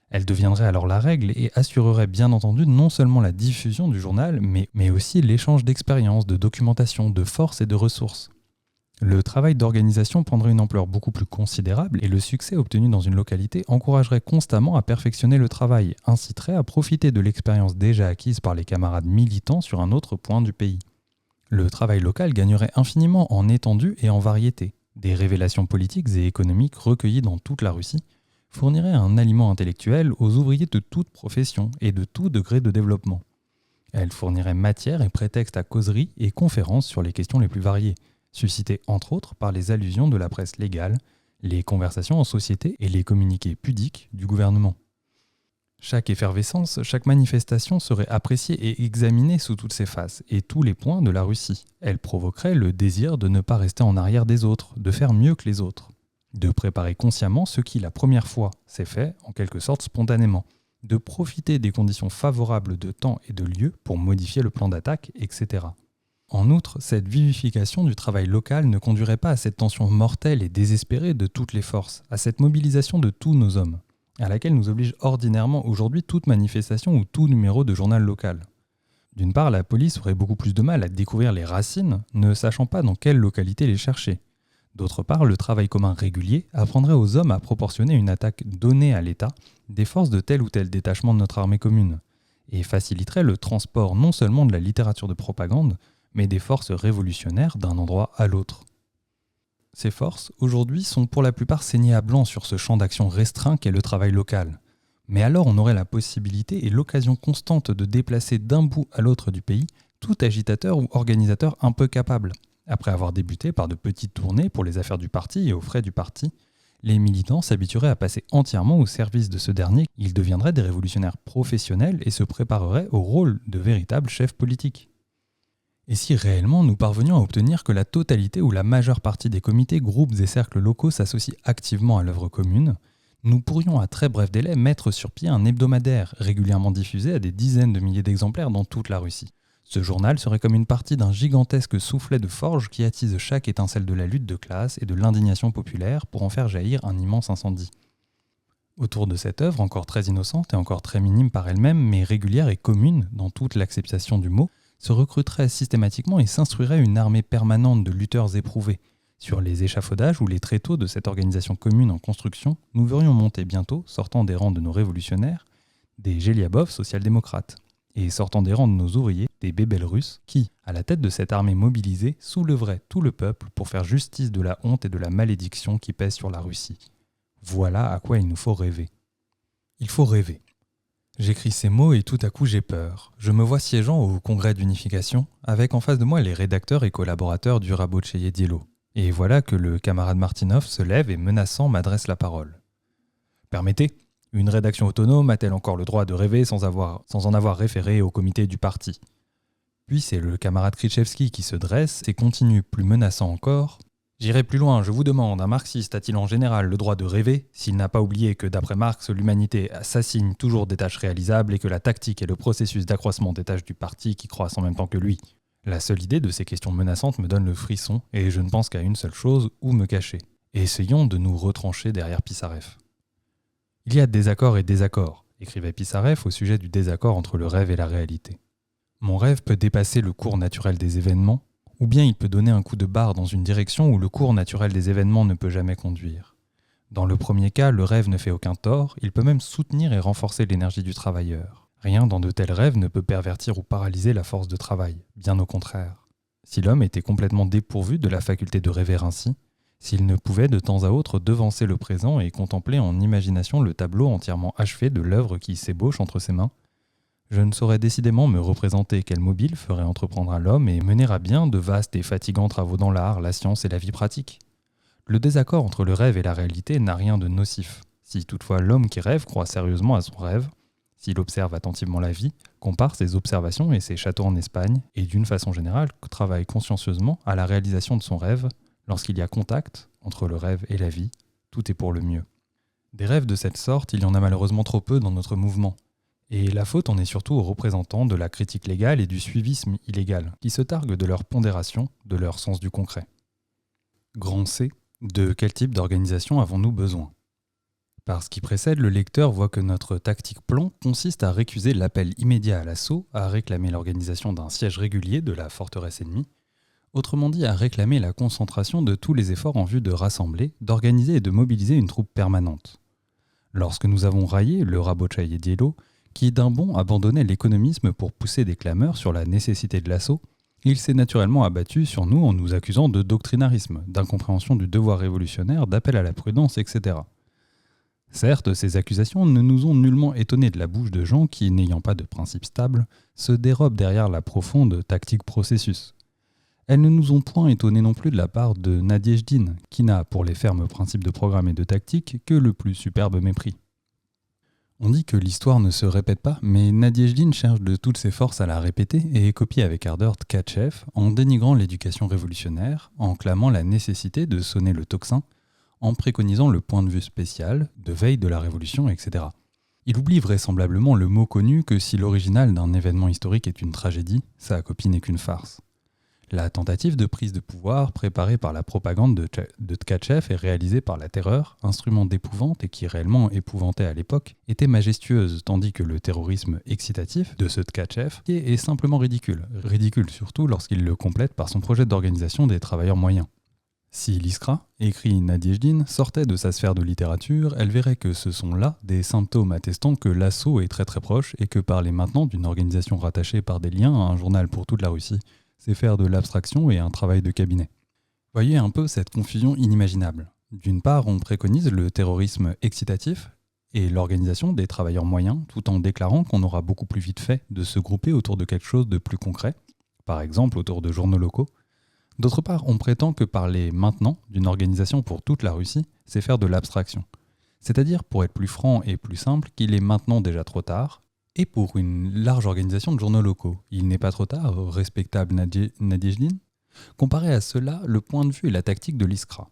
Elles deviendraient alors la règle et assureraient bien entendu non seulement la diffusion du journal, mais aussi l'échange d'expériences, de documentation, de forces et de ressources. Le travail d'organisation prendrait une ampleur beaucoup plus considérable et le succès obtenu dans une localité encouragerait constamment à perfectionner le travail, inciterait à profiter de l'expérience déjà acquise par les camarades militants sur un autre point du pays. Le travail local gagnerait infiniment en étendue et en variété. Des révélations politiques et économiques recueillies dans toute la Russie fourniraient un aliment intellectuel aux ouvriers de toute profession et de tout degré de développement. Elles fourniraient matière et prétexte à causeries et conférences sur les questions les plus variées, suscitées entre autres par les allusions de la presse légale, les conversations en société et les communiqués pudiques du gouvernement. Chaque effervescence, chaque manifestation serait appréciée et examinée sous toutes ses faces et tous les points de la Russie. Elle provoquerait le désir de ne pas rester en arrière des autres, de faire mieux que les autres, de préparer consciemment ce qui, la première fois, s'est fait, en quelque sorte spontanément, de profiter des conditions favorables de temps et de lieu pour modifier le plan d'attaque, etc. En outre, cette vivification du travail local ne conduirait pas à cette tension mortelle et désespérée de toutes les forces, à cette mobilisation de tous nos hommes, à laquelle nous oblige ordinairement aujourd'hui toute manifestation ou tout numéro de journal local. D'une part, la police aurait beaucoup plus de mal à découvrir les racines, ne sachant pas dans quelle localité les chercher. D'autre part, le travail commun régulier apprendrait aux hommes à proportionner une attaque donnée à l'État des forces de tel ou tel détachement de notre armée commune, et faciliterait le transport non seulement de la littérature de propagande, mais des forces révolutionnaires d'un endroit à l'autre. Ces forces, aujourd'hui, sont pour la plupart saignées à blanc sur ce champ d'action restreint qu'est le travail local. Mais alors on aurait la possibilité et l'occasion constante de déplacer d'un bout à l'autre du pays tout agitateur ou organisateur un peu capable. Après avoir débuté par de petites tournées pour les affaires du parti et aux frais du parti, les militants s'habitueraient à passer entièrement au service de ce dernier. Ils deviendraient des révolutionnaires professionnels et se prépareraient au rôle de véritables chefs politiques. Et si réellement nous parvenions à obtenir que la totalité ou la majeure partie des comités, groupes et cercles locaux s'associent activement à l'œuvre commune, nous pourrions à très bref délai mettre sur pied un hebdomadaire régulièrement diffusé à des dizaines de milliers d'exemplaires dans toute la Russie. Ce journal serait comme une partie d'un gigantesque soufflet de forge qui attise chaque étincelle de la lutte de classe et de l'indignation populaire pour en faire jaillir un immense incendie. Autour de cette œuvre, encore très innocente et encore très minime par elle-même, mais régulière et commune dans toute l'acceptation du mot, se recruterait systématiquement et s'instruirait une armée permanente de lutteurs éprouvés. Sur les échafaudages ou les tréteaux de cette organisation commune en construction, nous verrions monter bientôt, sortant des rangs de nos révolutionnaires, des Geliabov social-démocrates, et sortant des rangs de nos ouvriers, des bébels russes, qui, à la tête de cette armée mobilisée, soulèveraient tout le peuple pour faire justice de la honte et de la malédiction qui pèsent sur la Russie. Voilà à quoi il nous faut rêver. Il faut rêver. J'écris ces mots et tout à coup j'ai peur. Je me vois siégeant au congrès d'unification, avec en face de moi les rédacteurs et collaborateurs du Rabotcheye Dielo. Et voilà que le camarade Martinov se lève et menaçant m'adresse la parole. « Permettez, une rédaction autonome a-t-elle encore le droit de rêver sans en avoir référé au comité du parti ?» Puis c'est le camarade Krichevski qui se dresse et continue plus menaçant encore. J'irai plus loin, je vous demande, un marxiste a-t-il en général le droit de rêver s'il n'a pas oublié que d'après Marx, l'humanité s'assigne toujours des tâches réalisables et que la tactique est le processus d'accroissement des tâches du parti qui croissent en même temps que lui. La seule idée de ces questions menaçantes me donne le frisson et je ne pense qu'à une seule chose, où me cacher. Essayons de nous retrancher derrière Pissarev. Il y a désaccord et désaccord, écrivait Pissarev au sujet du désaccord entre le rêve et la réalité. Mon rêve peut dépasser le cours naturel des événements, ou bien il peut donner un coup de barre dans une direction où le cours naturel des événements ne peut jamais conduire. Dans le premier cas, le rêve ne fait aucun tort, il peut même soutenir et renforcer l'énergie du travailleur. Rien dans de tels rêves ne peut pervertir ou paralyser la force de travail, bien au contraire. Si l'homme était complètement dépourvu de la faculté de rêver ainsi, s'il ne pouvait de temps à autre devancer le présent et contempler en imagination le tableau entièrement achevé de l'œuvre qui s'ébauche entre ses mains, Je ne saurais décidément me représenter quel mobile ferait entreprendre à l'homme et mener à bien de vastes et fatigants travaux dans l'art, la science et la vie pratique. Le désaccord entre le rêve et la réalité n'a rien de nocif. Si toutefois l'homme qui rêve croit sérieusement à son rêve, s'il observe attentivement la vie, compare ses observations et ses châteaux en Espagne, et d'une façon générale travaille consciencieusement à la réalisation de son rêve, lorsqu'il y a contact entre le rêve et la vie, tout est pour le mieux. Des rêves de cette sorte, il y en a malheureusement trop peu dans notre mouvement. Et la faute en est surtout aux représentants de la critique légale et du suivisme illégal, qui se targuent de leur pondération, de leur sens du concret. Grand C. De quel type d'organisation avons-nous besoin ? Par ce qui précède, le lecteur voit que notre tactique plan consiste à récuser l'appel immédiat à l'assaut, à réclamer l'organisation d'un siège régulier de la forteresse ennemie, autrement dit à réclamer la concentration de tous les efforts en vue de rassembler, d'organiser et de mobiliser une troupe permanente. Lorsque nous avons raillé le Rabotchaïedielo, qui d'un bond abandonnait l'économisme pour pousser des clameurs sur la nécessité de l'assaut, il s'est naturellement abattu sur nous en nous accusant de doctrinarisme, d'incompréhension du devoir révolutionnaire, d'appel à la prudence, etc. Certes, ces accusations ne nous ont nullement étonnés de la bouche de gens qui, n'ayant pas de principe stable, se dérobent derrière la profonde tactique processus. Elles ne nous ont point étonnés non plus de la part de Nadiejdine, qui n'a, pour les fermes principes de programme et de tactique, que le plus superbe mépris. On dit que l'histoire ne se répète pas, mais Nadiejdine cherche de toutes ses forces à la répéter et copie avec ardeur Tkachev en dénigrant l'éducation révolutionnaire, en clamant la nécessité de sonner le tocsin, en préconisant le point de vue spécial, de veille de la Révolution, etc. Il oublie vraisemblablement le mot connu que si l'original d'un événement historique est une tragédie, sa copie n'est qu'une farce. La tentative de prise de pouvoir préparée par la propagande de Tkachev et réalisée par la terreur, instrument d'épouvante et qui réellement épouvantait à l'époque, était majestueuse, tandis que le terrorisme excitatif de ce Tkachev est simplement ridicule. Ridicule surtout lorsqu'il le complète par son projet d'organisation des travailleurs moyens. Si l'Iskra, écrit Nadiejdine, sortait de sa sphère de littérature, elle verrait que ce sont là des symptômes attestant que l'assaut est très très proche et que parler maintenant d'une organisation rattachée par des liens à un journal pour toute la Russie, c'est faire de l'abstraction et un travail de cabinet. Voyez un peu cette confusion inimaginable. D'une part, on préconise le terrorisme excitatif et l'organisation des travailleurs moyens, tout en déclarant qu'on aura beaucoup plus vite fait de se grouper autour de quelque chose de plus concret, par exemple autour de journaux locaux. D'autre part, on prétend que parler maintenant d'une organisation pour toute la Russie, c'est faire de l'abstraction. C'est-à-dire, pour être plus franc et plus simple, qu'il est maintenant déjà trop tard, et pour une large organisation de journaux locaux, il n'est pas trop tard, respectable Nadiejdine. Comparé à cela, le point de vue et la tactique de l'Iskra.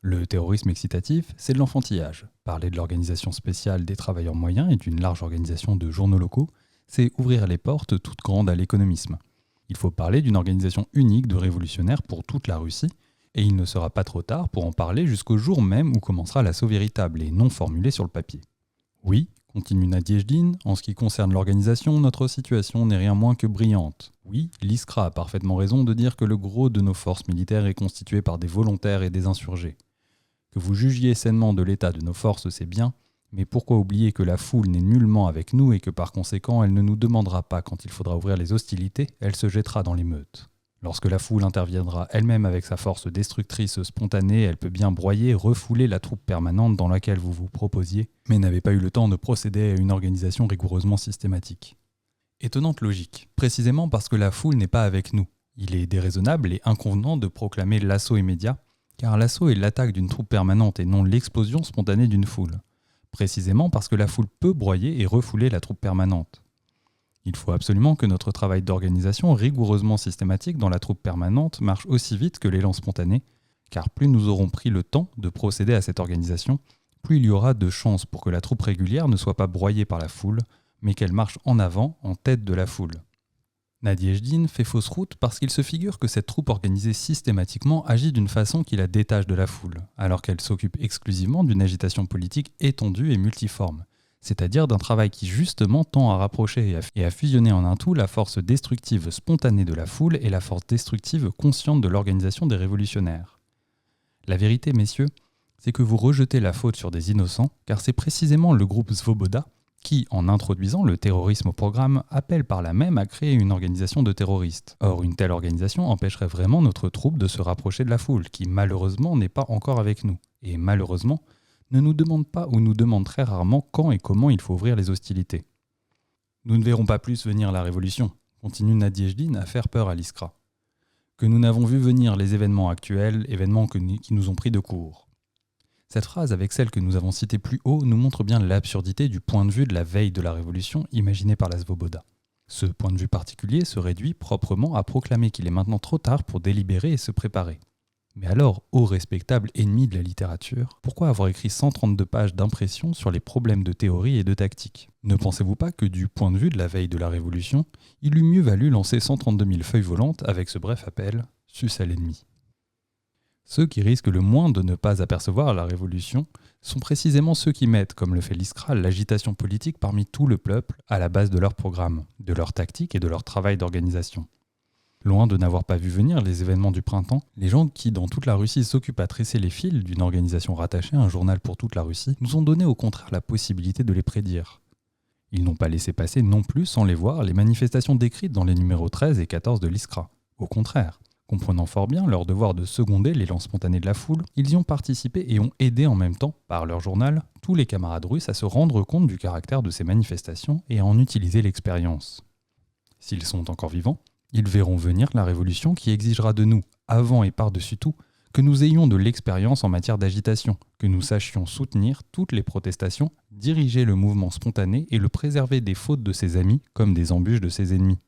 Le terrorisme excitatif, c'est de l'enfantillage. Parler de l'organisation spéciale des travailleurs moyens et d'une large organisation de journaux locaux, c'est ouvrir les portes toutes grandes à l'économisme. Il faut parler d'une organisation unique de révolutionnaires pour toute la Russie, et il ne sera pas trop tard pour en parler jusqu'au jour même où commencera l'assaut véritable et non formulé sur le papier. Oui, continue Nadiejdine, en ce qui concerne l'organisation, notre situation n'est rien moins que brillante. Oui, l'Iskra a parfaitement raison de dire que le gros de nos forces militaires est constitué par des volontaires et des insurgés. Que vous jugiez sainement de l'état de nos forces, c'est bien, mais pourquoi oublier que la foule n'est nullement avec nous et que par conséquent elle ne nous demandera pas quand il faudra ouvrir les hostilités, elle se jettera dans l'émeute. Lorsque la foule interviendra elle-même avec sa force destructrice spontanée, elle peut bien broyer, refouler la troupe permanente dans laquelle vous vous proposiez, mais n'avez pas eu le temps de procéder à une organisation rigoureusement systématique. Étonnante logique, précisément parce que la foule n'est pas avec nous. Il est déraisonnable et inconvenant de proclamer l'assaut immédiat, car l'assaut est l'attaque d'une troupe permanente et non l'explosion spontanée d'une foule. Précisément parce que la foule peut broyer et refouler la troupe permanente. Il faut absolument que notre travail d'organisation rigoureusement systématique dans la troupe permanente marche aussi vite que l'élan spontané, car plus nous aurons pris le temps de procéder à cette organisation, plus il y aura de chances pour que la troupe régulière ne soit pas broyée par la foule, mais qu'elle marche en avant, en tête de la foule. Nadiejdine fait fausse route parce qu'il se figure que cette troupe organisée systématiquement agit d'une façon qui la détache de la foule, alors qu'elle s'occupe exclusivement d'une agitation politique étendue et multiforme, c'est-à-dire d'un travail qui justement tend à rapprocher et à fusionner en un tout la force destructive spontanée de la foule et la force destructive consciente de l'organisation des révolutionnaires. La vérité, messieurs, c'est que vous rejetez la faute sur des innocents, car c'est précisément le groupe Svoboda qui, en introduisant le terrorisme au programme, appelle par là même à créer une organisation de terroristes. Or, une telle organisation empêcherait vraiment notre troupe de se rapprocher de la foule, qui malheureusement n'est pas encore avec nous. Et malheureusement, ne nous demande pas ou nous demande très rarement quand et comment il faut ouvrir les hostilités. Nous ne verrons pas plus venir la révolution, continue Nadia Ejdin à faire peur à l'Iskra. Que nous n'avons vu venir les événements actuels, événements qui nous ont pris de court. Cette phrase, avec celle que nous avons citée plus haut, nous montre bien l'absurdité du point de vue de la veille de la révolution imaginé par la Svoboda. Ce point de vue particulier se réduit proprement à proclamer qu'il est maintenant trop tard pour délibérer et se préparer. Mais alors, ô respectable ennemi de la littérature, pourquoi avoir écrit 132 pages d'impression sur les problèmes de théorie et de tactique ? Ne pensez-vous pas que du point de vue de la veille de la Révolution, il eût mieux valu lancer 132 000 feuilles volantes avec ce bref appel « Sus à l'ennemi ». Ceux qui risquent le moins de ne pas apercevoir la Révolution sont précisément ceux qui mettent, comme le fait l'Iskra, l'agitation politique parmi tout le peuple à la base de leur programme, de leur tactique et de leur travail d'organisation. Loin de n'avoir pas vu venir les événements du printemps, les gens qui, dans toute la Russie, s'occupent à tresser les fils d'une organisation rattachée à un journal pour toute la Russie, nous ont donné au contraire la possibilité de les prédire. Ils n'ont pas laissé passer non plus, sans les voir, les manifestations décrites dans les numéros 13 et 14 de l'Iskra. Au contraire, comprenant fort bien leur devoir de seconder l'élan spontané de la foule, ils y ont participé et ont aidé en même temps, par leur journal, tous les camarades russes à se rendre compte du caractère de ces manifestations et à en utiliser l'expérience. S'ils sont encore vivants, ils verront venir la révolution qui exigera de nous, avant et par-dessus tout, que nous ayons de l'expérience en matière d'agitation, que nous sachions soutenir toutes les protestations, diriger le mouvement spontané et le préserver des fautes de ses amis comme des embûches de ses ennemis.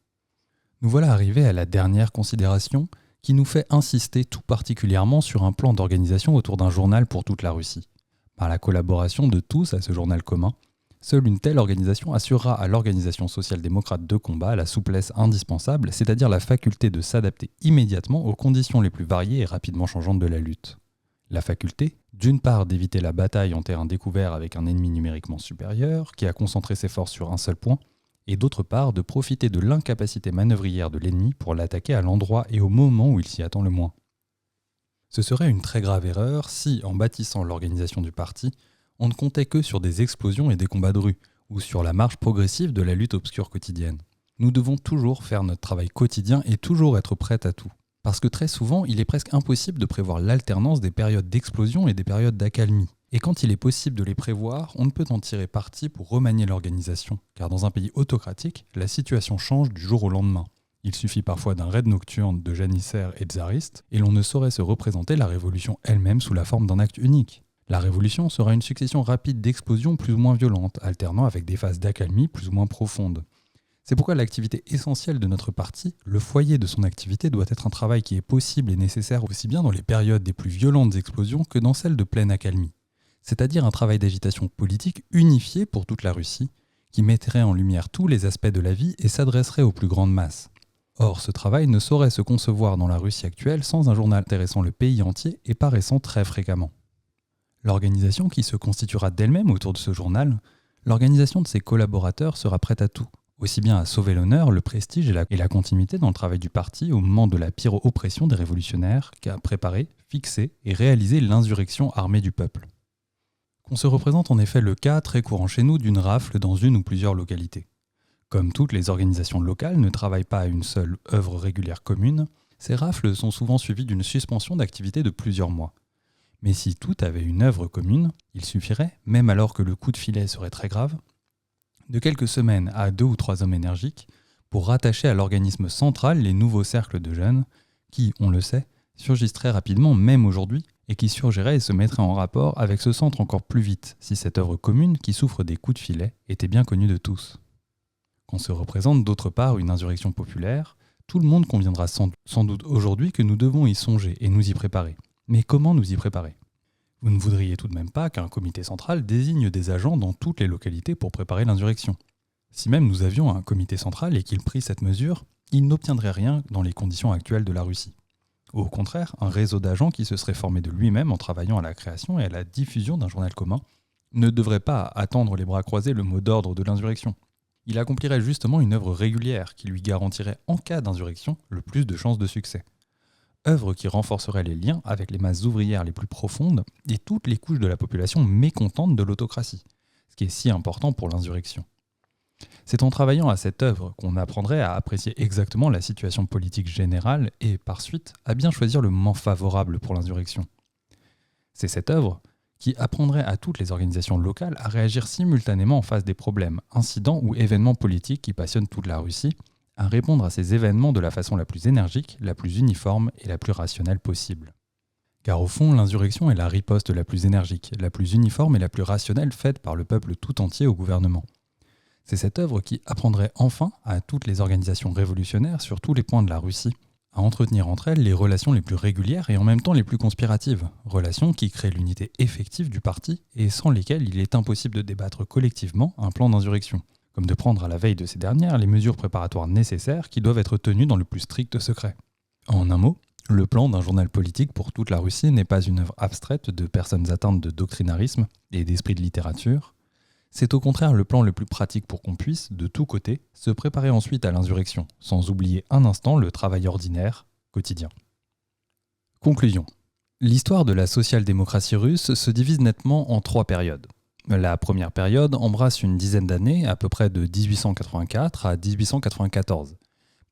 Nous voilà arrivés à la dernière considération qui nous fait insister tout particulièrement sur un plan d'organisation autour d'un journal pour toute la Russie. Par la collaboration de tous à ce journal commun, seule une telle organisation assurera à l'organisation social-démocrate de combat la souplesse indispensable, c'est-à-dire la faculté de s'adapter immédiatement aux conditions les plus variées et rapidement changeantes de la lutte. La faculté, d'une part, d'éviter la bataille en terrain découvert avec un ennemi numériquement supérieur, qui a concentré ses forces sur un seul point, et d'autre part, de profiter de l'incapacité manœuvrière de l'ennemi pour l'attaquer à l'endroit et au moment où il s'y attend le moins. Ce serait une très grave erreur si, en bâtissant l'organisation du parti, on ne comptait que sur des explosions et des combats de rue, ou sur la marche progressive de la lutte obscure quotidienne. Nous devons toujours faire notre travail quotidien et toujours être prêts à tout. Parce que très souvent, il est presque impossible de prévoir l'alternance des périodes d'explosion et des périodes d'accalmie. Et quand il est possible de les prévoir, on ne peut en tirer parti pour remanier l'organisation, car dans un pays autocratique, la situation change du jour au lendemain. Il suffit parfois d'un raid nocturne de janissaires et tsaristes, et l'on ne saurait se représenter la révolution elle-même sous la forme d'un acte unique. La révolution sera une succession rapide d'explosions plus ou moins violentes, alternant avec des phases d'accalmie plus ou moins profondes. C'est pourquoi l'activité essentielle de notre parti, le foyer de son activité, doit être un travail qui est possible et nécessaire aussi bien dans les périodes des plus violentes explosions que dans celles de pleine accalmie. C'est-à-dire un travail d'agitation politique unifié pour toute la Russie, qui mettrait en lumière tous les aspects de la vie et s'adresserait aux plus grandes masses. Or, ce travail ne saurait se concevoir dans la Russie actuelle sans un journal intéressant le pays entier et paraissant très fréquemment. L'organisation qui se constituera d'elle-même autour de ce journal, l'organisation de ses collaborateurs sera prête à tout, aussi bien à sauver l'honneur, le prestige et la continuité dans le travail du parti au moment de la pire oppression des révolutionnaires qu'à préparer, fixer et réaliser l'insurrection armée du peuple. Qu'on se représente en effet le cas très courant chez nous d'une rafle dans une ou plusieurs localités. Comme toutes les organisations locales ne travaillent pas à une seule œuvre régulière commune, ces rafles sont souvent suivies d'une suspension d'activité de plusieurs mois. Mais si tout avait une œuvre commune, il suffirait, même alors que le coup de filet serait très grave, de quelques semaines à 2 ou 3 hommes énergiques pour rattacher à l'organisme central les nouveaux cercles de jeunes qui, on le sait, surgissent très rapidement même aujourd'hui et qui surgiraient et se mettraient en rapport avec ce centre encore plus vite si cette œuvre commune qui souffre des coups de filet était bien connue de tous. Qu'on se représente d'autre part une insurrection populaire, tout le monde conviendra sans doute aujourd'hui que nous devons y songer et nous y préparer. Mais comment nous y préparer ? Vous ne voudriez tout de même pas qu'un comité central désigne des agents dans toutes les localités pour préparer l'insurrection. Si même nous avions un comité central et qu'il prit cette mesure, il n'obtiendrait rien dans les conditions actuelles de la Russie. Au contraire, un réseau d'agents qui se serait formé de lui-même en travaillant à la création et à la diffusion d'un journal commun ne devrait pas attendre les bras croisés le mot d'ordre de l'insurrection. Il accomplirait justement une œuvre régulière qui lui garantirait en cas d'insurrection le plus de chances de succès. Œuvre qui renforcerait les liens avec les masses ouvrières les plus profondes et toutes les couches de la population mécontente de l'autocratie, ce qui est si important pour l'insurrection. C'est en travaillant à cette œuvre qu'on apprendrait à apprécier exactement la situation politique générale et, par suite, à bien choisir le moment favorable pour l'insurrection. C'est cette œuvre qui apprendrait à toutes les organisations locales à réagir simultanément en face des problèmes, incidents ou événements politiques qui passionnent toute la Russie, à répondre à ces événements de la façon la plus énergique, la plus uniforme et la plus rationnelle possible. Car au fond, l'insurrection est la riposte la plus énergique, la plus uniforme et la plus rationnelle faite par le peuple tout entier au gouvernement. C'est cette œuvre qui apprendrait enfin à toutes les organisations révolutionnaires sur tous les points de la Russie à entretenir entre elles les relations les plus régulières et en même temps les plus conspiratives, relations qui créent l'unité effective du parti et sans lesquelles il est impossible de débattre collectivement un plan d'insurrection, comme de prendre à la veille de ces dernières les mesures préparatoires nécessaires qui doivent être tenues dans le plus strict secret. En un mot, le plan d'un journal politique pour toute la Russie n'est pas une œuvre abstraite de personnes atteintes de doctrinarisme et d'esprit de littérature. C'est au contraire le plan le plus pratique pour qu'on puisse, de tous côtés, se préparer ensuite à l'insurrection, sans oublier un instant le travail ordinaire, quotidien. Conclusion. L'histoire de la social-démocratie russe se divise nettement en 3 périodes. La première période embrasse une dizaine d'années, à peu près de 1884 à 1894,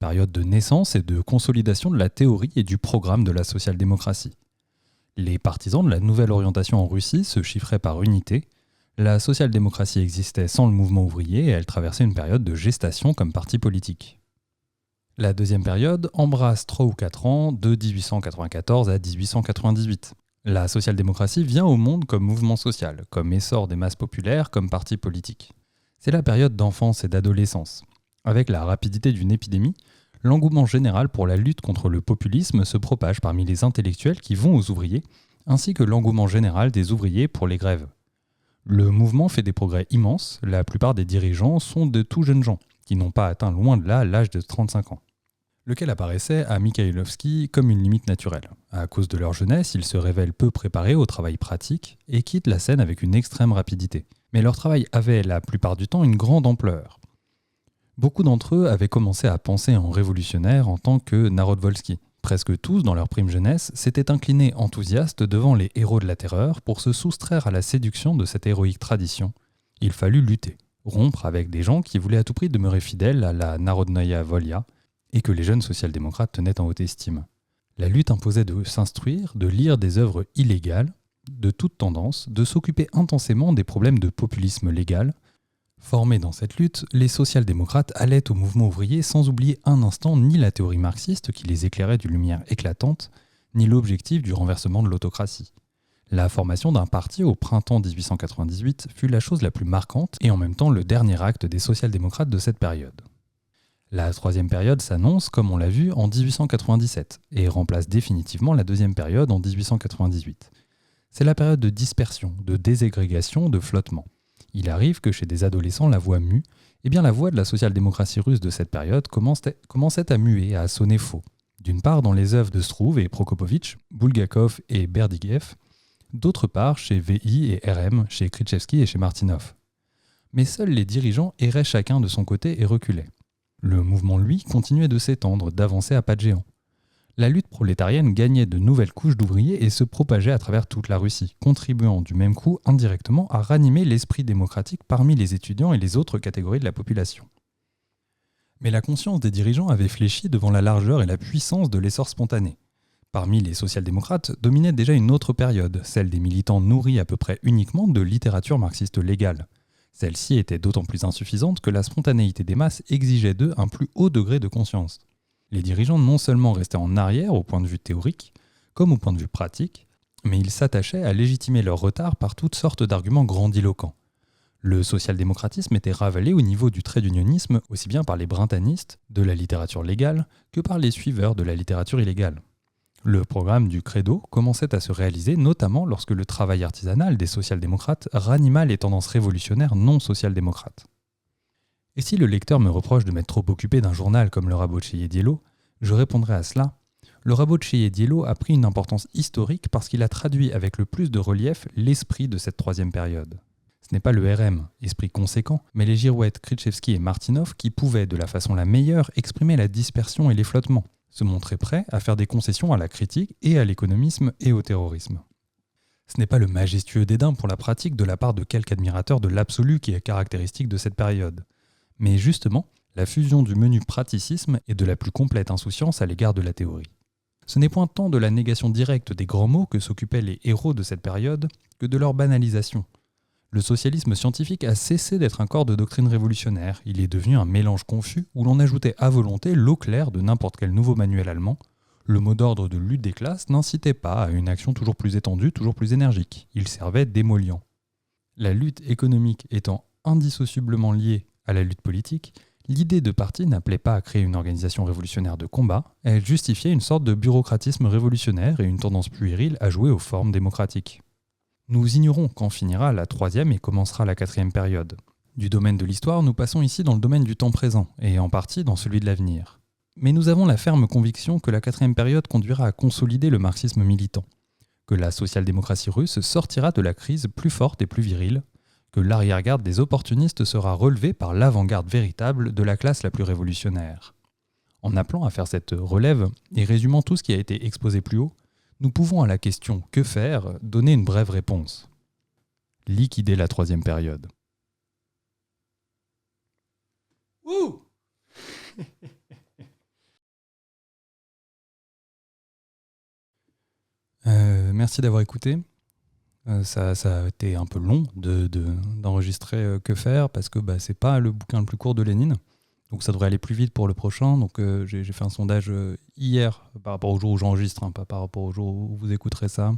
période de naissance et de consolidation de la théorie et du programme de la social-démocratie. Les partisans de la nouvelle orientation en Russie se chiffraient par unité. La social-démocratie existait sans le mouvement ouvrier et elle traversait une période de gestation comme parti politique. La deuxième période embrasse 3 ou 4 ans, de 1894 à 1898. La social-démocratie vient au monde comme mouvement social, comme essor des masses populaires, comme parti politique. C'est la période d'enfance et d'adolescence. Avec la rapidité d'une épidémie, l'engouement général pour la lutte contre le populisme se propage parmi les intellectuels qui vont aux ouvriers, ainsi que l'engouement général des ouvriers pour les grèves. Le mouvement fait des progrès immenses, la plupart des dirigeants sont de tout jeunes gens, qui n'ont pas atteint loin de là l'âge de 35 ans. Lequel apparaissait à Mikhailovski comme une limite naturelle. À cause de leur jeunesse, ils se révèlent peu préparés au travail pratique et quittent la scène avec une extrême rapidité. Mais leur travail avait la plupart du temps une grande ampleur. Beaucoup d'entre eux avaient commencé à penser en révolutionnaire en tant que Narodvolski. Presque tous, dans leur prime jeunesse, s'étaient inclinés enthousiastes devant les héros de la terreur pour se soustraire à la séduction de cette héroïque tradition. Il fallut lutter, rompre avec des gens qui voulaient à tout prix demeurer fidèles à la Narodnaya Volia et que les jeunes social-démocrates tenaient en haute estime. La lutte imposait de s'instruire, de lire des œuvres illégales, de toute tendance, de s'occuper intensément des problèmes de populisme légal. Formés dans cette lutte, les social-démocrates allaient au mouvement ouvrier sans oublier un instant ni la théorie marxiste qui les éclairait d'une lumière éclatante, ni l'objectif du renversement de l'autocratie. La formation d'un parti au printemps 1898 fut la chose la plus marquante et en même temps le dernier acte des social-démocrates de cette période. La troisième période s'annonce, comme on l'a vu, en 1897 et remplace définitivement la deuxième période en 1898. C'est la période de dispersion, de déségrégation, de flottement. Il arrive que chez des adolescents, la voix mue, eh bien la voix de la social-démocratie russe de cette période commençait à muer, à sonner faux. D'une part dans les œuvres de Struve et Prokopovitch, Bulgakov et Berdyaev, d'autre part chez VI et RM, chez Krzyzewski et chez Martynov. Mais seuls les dirigeants erraient chacun de son côté et reculaient. Le mouvement, lui, continuait de s'étendre, d'avancer à pas de géant. La lutte prolétarienne gagnait de nouvelles couches d'ouvriers et se propageait à travers toute la Russie, contribuant du même coup indirectement à ranimer l'esprit démocratique parmi les étudiants et les autres catégories de la population. Mais la conscience des dirigeants avait fléchi devant la largeur et la puissance de l'essor spontané. Parmi les social-démocrates dominait déjà une autre période, celle des militants nourris à peu près uniquement de littérature marxiste légale. Celle-ci était d'autant plus insuffisante que la spontanéité des masses exigeait d'eux un plus haut degré de conscience. Les dirigeants non seulement restaient en arrière au point de vue théorique, comme au point de vue pratique, mais ils s'attachaient à légitimer leur retard par toutes sortes d'arguments grandiloquents. Le social-démocratisme était ravalé au niveau du trade unionisme aussi bien par les brintanistes de la littérature légale que par les suiveurs de la littérature illégale. Le programme du Credo commençait à se réaliser notamment lorsque le travail artisanal des social-démocrates ranima les tendances révolutionnaires non social-démocrates. Et si le lecteur me reproche de m'être trop occupé d'un journal comme le Rabotcheye Dielo, je répondrai à cela. Le Rabotcheye Dielo a pris une importance historique parce qu'il a traduit avec le plus de relief l'esprit de cette troisième période. Ce n'est pas le RM, esprit conséquent, mais les girouettes Krzyzewski et Martynov qui pouvaient, de la façon la meilleure, exprimer la dispersion et les flottements, se montrer prêts à faire des concessions à la critique et à l'économisme et au terrorisme. Ce n'est pas le majestueux dédain pour la pratique de la part de quelques admirateurs de l'absolu qui est caractéristique de cette période, mais justement la fusion du menu praticisme et de la plus complète insouciance à l'égard de la théorie. Ce n'est point tant de la négation directe des grands mots que s'occupaient les héros de cette période que de leur banalisation. Le socialisme scientifique a cessé d'être un corps de doctrine révolutionnaire, il est devenu un mélange confus où l'on ajoutait à volonté l'eau claire de n'importe quel nouveau manuel allemand. Le mot d'ordre de lutte des classes n'incitait pas à une action toujours plus étendue, toujours plus énergique, il servait d'émollient. La lutte économique étant indissolublement liée à la lutte politique, l'idée de parti n'appelait pas à créer une organisation révolutionnaire de combat, elle justifiait une sorte de bureaucratisme révolutionnaire et une tendance puérile à jouer aux formes démocratiques. Nous ignorons quand finira la troisième et commencera la quatrième période. Du domaine de l'histoire, nous passons ici dans le domaine du temps présent, et en partie dans celui de l'avenir. Mais nous avons la ferme conviction que la quatrième période conduira à consolider le marxisme militant, que la social-démocratie russe sortira de la crise plus forte et plus virile, que l'arrière-garde des opportunistes sera relevée par l'avant-garde véritable de la classe la plus révolutionnaire. En appelant à faire cette relève, et résumant tout ce qui a été exposé plus haut, nous pouvons à la question « Que faire ?» donner une brève réponse. Liquider la troisième période. Ouh Merci d'avoir écouté. Ça a été un peu long d'enregistrer Que faire parce que c'est pas le bouquin le plus court de Lénine. Donc ça devrait aller plus vite pour le prochain. Donc j'ai fait un sondage hier par rapport au jour où j'enregistre, pas par rapport au jour où vous écouterez ça.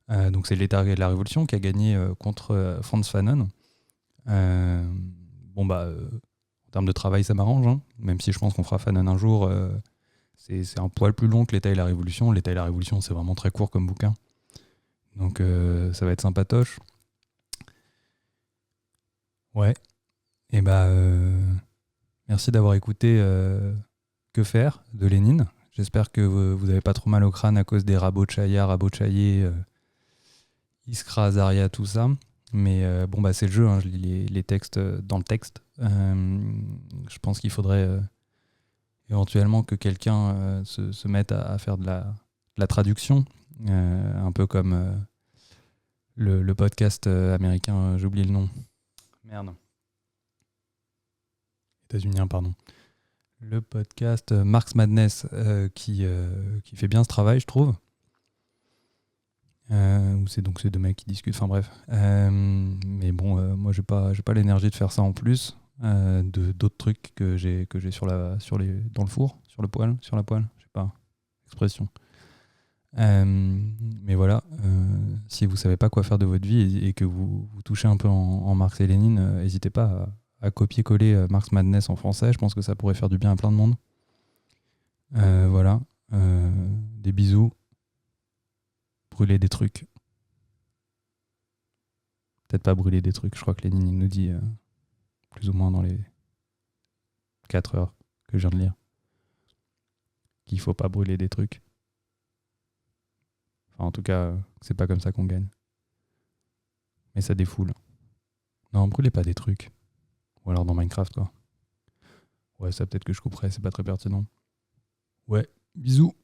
Donc c'est l'État de la Révolution qui a gagné contre Frantz Fanon. En termes de travail, ça m'arrange, hein, même si je pense qu'on fera Fanon un jour. C'est un poil plus long que l'État et la Révolution. L'État et la Révolution, c'est vraiment très court comme bouquin. Donc ça va être sympatoche. Ouais. Et merci d'avoir écouté Que faire de Lénine. J'espère que vous n'avez pas trop mal au crâne à cause des Rabotchaïe, Iskra, Azaria, tout ça. Mais c'est le jeu, hein, je lis les textes dans le texte. Je pense qu'il faudrait éventuellement que quelqu'un se mette à faire de la traduction. Un peu comme le podcast américain, j'ai oublié le nom. Merde. États-unien, pardon. Le podcast Marx Madness qui fait bien ce travail, je trouve. C'est donc ces deux mecs qui discutent, enfin bref. Mais bon, moi j'ai pas l'énergie de faire ça en plus d'autres trucs que j'ai dans le four, sur la poêle, je sais pas, expression. Mais voilà, si vous savez pas quoi faire de votre vie et que vous touchez un peu en Marx et Lénine, n'hésitez pas à copier-coller Marx Madness en français, je pense que ça pourrait faire du bien à plein de monde. Voilà, des bisous, brûler des trucs. Peut-être pas brûler des trucs, je crois que Lénine il nous dit plus ou moins dans les 4 heures que je viens de lire qu'il faut pas brûler des trucs. Enfin, en tout cas, c'est pas comme ça qu'on gagne. Mais ça défoule. Non, brûlez pas des trucs. Ou alors dans Minecraft, quoi. Ouais, ça peut-être que je couperai, c'est pas très pertinent. Ouais, bisous.